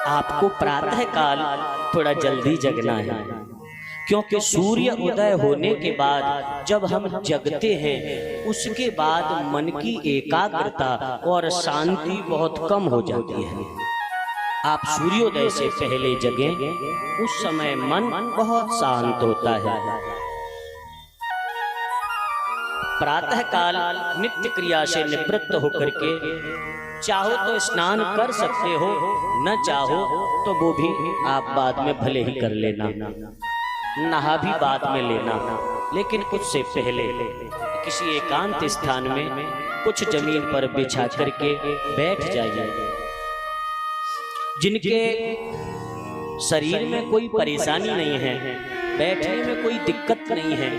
आपको प्रातः काल थोड़ा जल्दी जगना है, क्योंकि सूर्य उदय होने के बाद जब हम जगते हैं उसके बाद मन की एकाग्रता और शांति बहुत कम हो जाती है। आप सूर्योदय से पहले जगें, उस समय मन बहुत शांत होता है। प्रातः काल नित्य क्रिया से निवृत्त होकर के चाहो तो स्नान कर सकते हो, न चाहो तो वो भी आप बाद में भले ही कर लेना, नहा भी बाद में लेना, लेकिन उससे पहले किसी एकांत स्थान में कुछ जमीन पर बिछा करके बैठ जाइए। जिनके शरीर में कोई परेशानी नहीं है, बैठने में कोई दिक्कत नहीं है,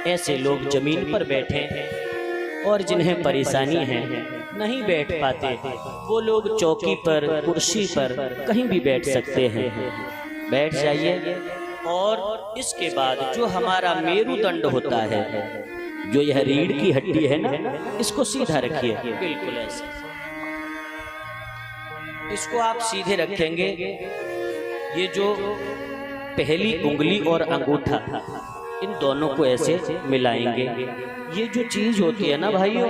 ऐसे लोग जमीन पर बैठें, और जिन्हें परेशानी है नहीं बैठ पाते वो लोग चौकी पर, कुर्सी पर कहीं भी बैठ सकते हैं। बैठ जाइए और इसके बाद जो हमारा मेरुदंड होता है, जो यह रीढ़ की हड्डी है ना, इसको सीधा रखिए, बिल्कुल ऐसे। इसको आप सीधे रखेंगे। ये जो पहली उंगली और अंगूठा, इन दोनों को ऐसे मिलाएंगे। ये जो चीज होती है ना भाइयों,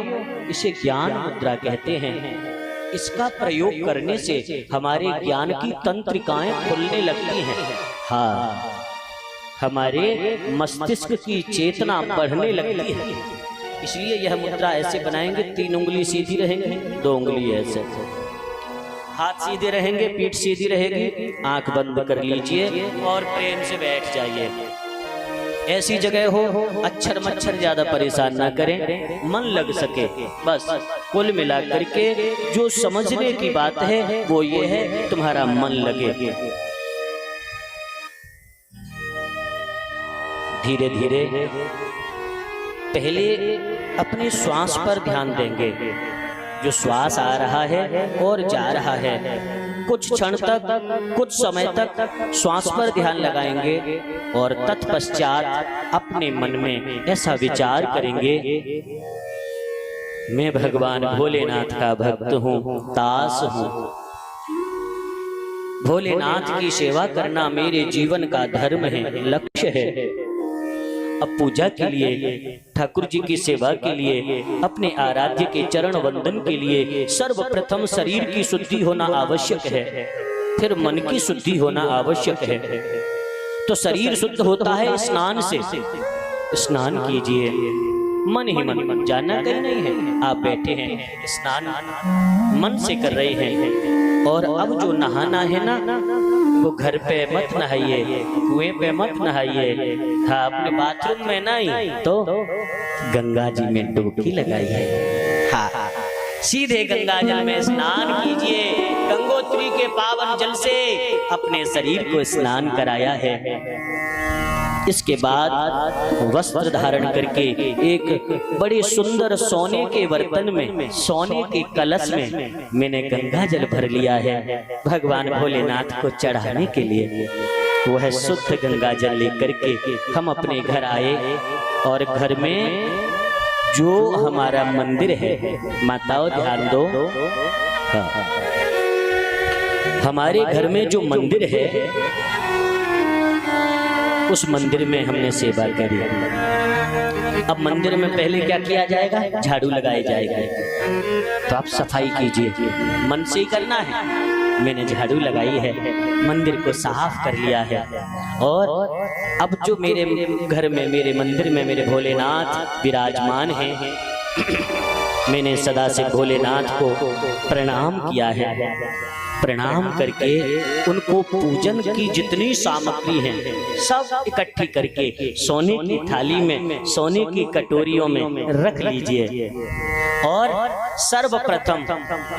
इसे ज्ञान मुद्रा कहते हैं। इसका प्रयोग करने से हमारे ज्ञान की तंत्रिकाएं खुलने लगती हैं। हाँ, हमारे मस्तिष्क की चेतना बढ़ने लगती है। इसलिए यह मुद्रा ऐसे बनाएंगे, 3 उंगली सीधी रहेंगी, 2 उंगली ऐसे, हाथ सीधे रहेंगे, पीठ सीधी रहेगी, आंख बंद कर लीजिए और प्रेम से बैठ जाइए। ऐसी जगह हो अक्षर मच्छर ज्यादा परेशान ना करें, मन लग सके बस। कुल मिला करके जो समझने की बात है वो ये है, तुम्हारा मन लगे। धीरे धीरे पहले अपने श्वास पर ध्यान देंगे। जो श्वास आ रहा है और जा रहा है, कुछ क्षण तक, कुछ समय तक श्वास पर ध्यान लगाएंगे और तत्पश्चात अपने मन में ऐसा विचार करेंगे, मैं भगवान भोलेनाथ का भक्त हूँ, दास हूँ। भोलेनाथ की सेवा करना मेरे जीवन का धर्म है, लक्ष्य है। अब पूजा के लिए, ठाकुर जी की सेवा के लिए, अपने आराध्य के चरण वंदन के लिए सर्वप्रथम शरीर की शुद्धि होना आवश्यक है, फिर मन की शुद्धि होना आवश्यक है। तो शरीर शुद्ध होता है स्नान से। स्नान कीजिए, मन ही मन, जानना कहीं नहीं है। आप बैठे हैं, स्नान मन से कर रहे हैं। और अब जो नहाना है ना, वो घर पे मत नहाइए, कुएं पे मत नहाइए, हाँ अपने बाथरूम में नहीं तो गंगा जी में डुबकी लगाइए। हाँ, सीधे गंगा जल में स्नान कीजिए। गंगोत्री के पावन जल से अपने शरीर को स्नान कराया है। इसके बाद वस्त्र धारण करके एक बड़े सुंदर सोने के बर्तन में, सोने के कलश में मैंने गंगा जल भर लिया है भगवान भोलेनाथ को चढ़ाने के लिए। वह शुद्ध गंगा जल लेकर के हम अपने घर आए और घर में जो हमारा मंदिर है, माताओं ध्यान दो, हमारे घर में जो मंदिर है उस मंदिर में हमने सेवा करी। अब मंदिर में पहले क्या किया जाएगा? झाड़ू लगाया जाएगा। तो आप सफाई कीजिए, मन से ही करना है। मैंने झाड़ू लगाई है, मंदिर को साफ कर लिया है। और अब जो मेरे घर में, मेरे मंदिर में मेरे भोलेनाथ विराजमान हैं, मैंने सदा से भोलेनाथ को प्रणाम किया है। प्रणाम करके उनको पूजन की जितनी सामग्री है सब इकट्ठी करके सोने की थाली में, सोने की कटोरियों में रख लीजिए। और सर्वप्रथम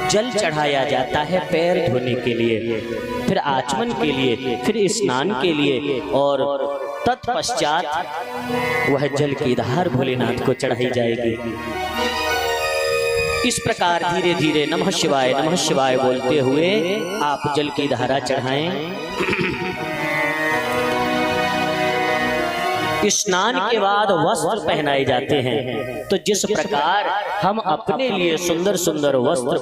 जल चढ़ाया जाता है पैर धोने के लिए, फिर आचमन के लिए, फिर स्नान के लिए, और तत्पश्चात वह जल की धार भोलेनाथ को चढ़ाई जाएगी। इस प्रकार धीरे धीरे नमः शिवाय बोलते हुए आप जल की धारा चढ़ाएं। स्नान के बाद वस्त्र पहनाए जाते हैं। तो जिस प्रकार हम अपने लिए सुंदर सुंदर वस्त्र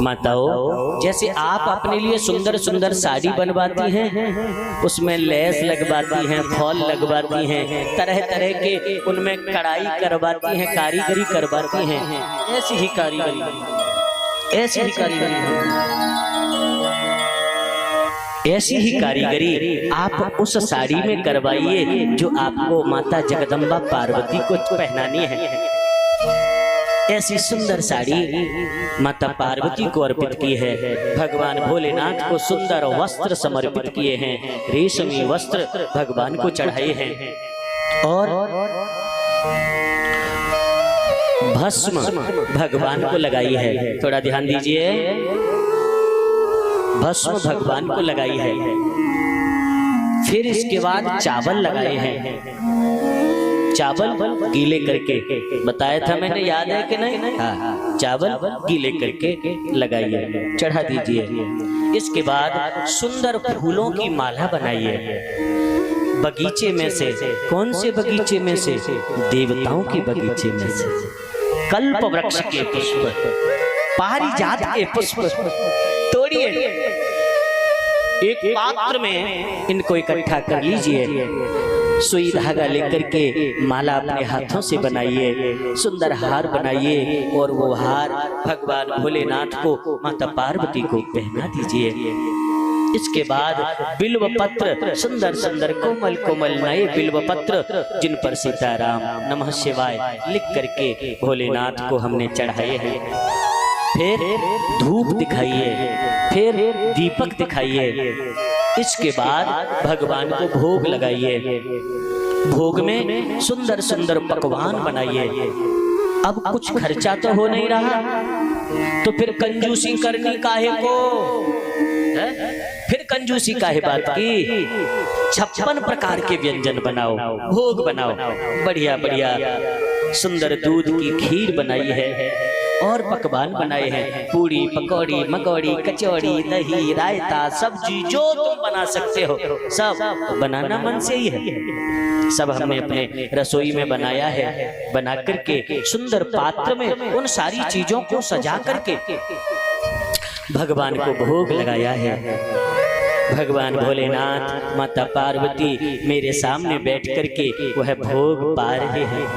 माताओं, जैसे आप अपने लिए सुंदर सुंदर साड़ी बनवाती हैं, उसमें लेस लगवाती हैं, फॉल लगवाती हैं, तरह तरह के उनमें कढ़ाई करवाती हैं, कारीगरी करवाती हैं, ऐसी ही कारीगरी ऐसी ही कारीगरी आप उस साड़ी में करवाइए जो आपको माता जगदम्बा पार्वती को पहनानी है। ऐसी सुंदर साड़ी माता पार्वती को अर्पित की है। भगवान भोलेनाथ को सुंदर वस्त्र समर्पित किए हैं, रेशमी वस्त्र भगवान को चढ़ाए हैं और भस्म भगवान को लगाई है। थोड़ा ध्यान दीजिए, भस्म भगवान को लगाई है। फिर इसके बाद चावल लगाए हैं, चावल गीले करके, बताया था मैंने, याद है कि नहीं? हाँ, चावल गीले करके लगाइए, चढ़ा दीजिए। इसके बाद सुंदर फूलों की माला बनाइए, बगीचे में से। कौन से बगीचे में से? देवताओं के बगीचे में से। कल्प वृक्ष के पुष्प, पारिजात के पुष्प तोड़िए, एक पात्र में इनको इकट्ठा कर लीजिए, सुई धागा लेकर के माला अपने हाथों से बनाइए, सुंदर हार बनाइए और वो हार भगवान भोलेनाथ को, माता पार्वती को पहना दीजिए। इसके बाद बिल्व पत्र, सुंदर सुंदर कोमल कोमल नए बिल्व पत्र जिन पर सीताराम नमः शिवाय लिख करके भोलेनाथ को हमने चढ़ाए हैं। फिर धूप दिखाइए, फिर दीपक दिखाइए। इसके बाद भगवान को भोग लगाइए, भोग में सुंदर सुंदर पकवान बनाइए। अब कुछ खर्चा तो हो नहीं रहा, तो फिर कंजूसी करनी काहे को? फिर कंजूसी काहे बात की? 56 प्रकार के व्यंजन बनाओ, भोग बनाओ, बढ़िया बढ़िया सुंदर दूध की खीर बनाई है और पकवान बनाए हैं, पूड़ी पकौड़ी मकौड़ी कचौड़ी दही रायता सब्जी जो तुम बना सकते हो सब बनाना मन से ही है। सब हमने अपने रसोई में बनाया है, बना करके सुंदर पात्र में उन सारी चीजों को सजा करके भगवान को भोग लगाया है। भगवान भोलेनाथ माता पार्वती मेरे सामने बैठ करके वह भोग पा रहे हैं।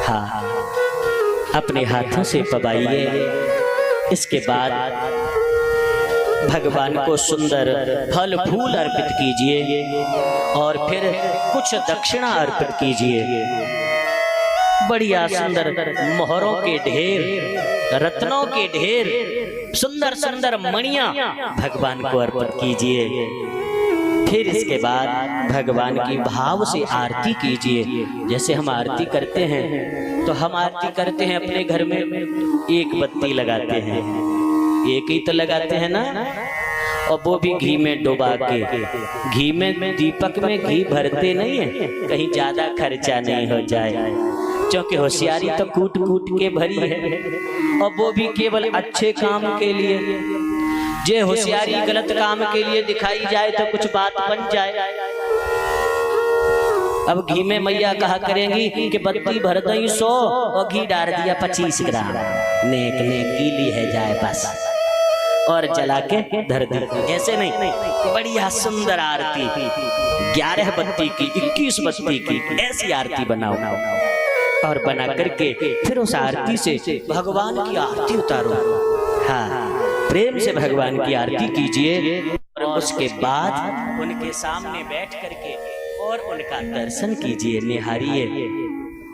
हाँ, अपने हाथों से पवाइए। इसके बाद भगवान को सुंदर फल फूल अर्पित कीजिए और फिर कुछ दक्षिणा अर्पित कीजिए। बढ़िया सुंदर मोहरों के ढेर, रत्नों के ढेर, सुंदर सुंदर मणियां भगवान को अर्पित कीजिए। फिर इसके बाद भगवान की भाव से आरती कीजिए। जैसे हम आरती करते हैं तो हम आरती करते हैं अपने घर में एक बत्ती लगाते हैं, एक ही तो लगाते हैं ना, और वो भी घी में डुबा के। घी में दीपक में घी भरते नहीं है, कहीं ज्यादा खर्चा नहीं हो जाए, क्योंकि होशियारी तो कूट कूट के भरी है, और वो भी केवल अच्छे काम के लिए। जे होशियारी गलत काम के लिए दिखाई जाए तो कुछ बात बन जाए। अब घी में मैया कहा करेंगी कि बत्ती भर दई 100 और घी डाल दिया 25 ग्राम, नेक नेक गीली है जाए बस, और जला के धर दी। ऐसे नहीं, बढ़िया सुंदर आरती 11 बत्ती की, 21 बत्ती की, ऐसी आरती बनाओ और बना करके फिर उस आरती से भगवान की आरती उतारो। हाँ, प्रेम से भगवान की आरती कीजिए और उसके बाद उनके सामने बैठ करके और उनका दर्शन कीजिए, निहारिए।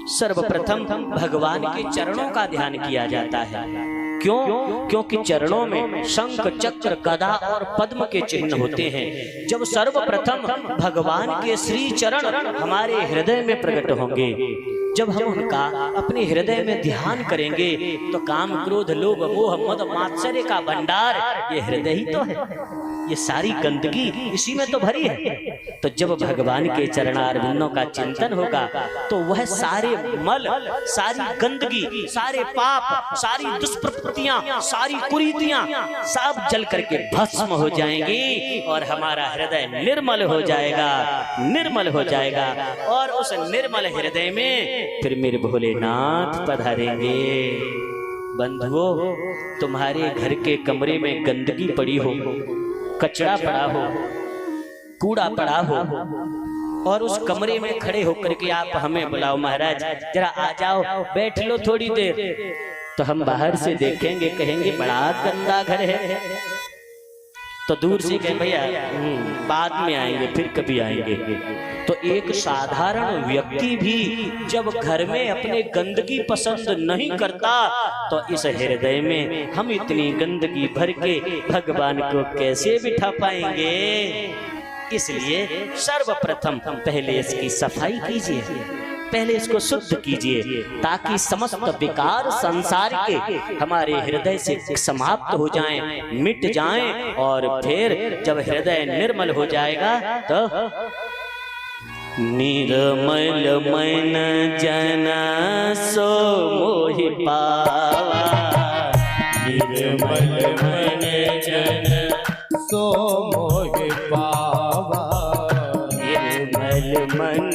सर्वप्रथम भगवान के चरणों का ध्यान किया जाता है। क्यों? क्योंकि चरणों में शंख चक्र गदा और पद्म के चिन्ह होते हैं। जब सर्वप्रथम भगवान के श्री चरण हमारे हृदय में प्रकट होंगे, जब हम उनका अपने हृदय में ध्यान करेंगे तो काम क्रोध लोभ मोह मद मात्सर्य का भंडार ये हृदय ही तो है, ये सारी गंदगी इसी में तो भरी है। तो जब भगवान के चरणारविंदों का चिंतन होगा तो वह सारे मल, सारी गंदगी, सारे पाप, सारी दुष्प्रवृत्तियां, सारी कुरीतियां सब जल करके भस्म हो जाएंगी और हमारा हृदय निर्मल हो जाएगा, निर्मल हो जाएगा। और उस निर्मल हृदय में फिर मेरे भोलेनाथ पधारेंगे। बंधुओं, तुम्हारे घर के कमरे में गंदगी पड़ी हो, कचरा पड़ा हो, कूड़ा पड़ा हो, और उस कमरे में खड़े होकर के आप हमें बुलाओ, महाराज जरा आ जाओ, बैठ लो थोड़ी देर, तो हम बाहर से देखेंगे, कहेंगे बड़ा गंदा घर है, तो दूर से कहें भैया बाद में आएंगे, फिर कभी आएंगे। तो एक साधारण व्यक्ति भी जब घर में अपने गंदगी पसंद नहीं करता, तो इस हृदय में हम इतनी गंदगी भर के भगवान को कैसे बिठा पाएंगे। इसलिए सर्वप्रथम पहले इसकी सफाई कीजिए, पहले इसको शुद्ध कीजिए, ताकि समस्त विकार संसार के हमारे हृदय से समाप्त हो जाएं, मिट जाएं, और फिर जब हृदय निर्मल हो जाएगा तो निर्मल मन जना सो मोहि पावा, निर्मल मन जन सो मोहि पावा, निर्मल मन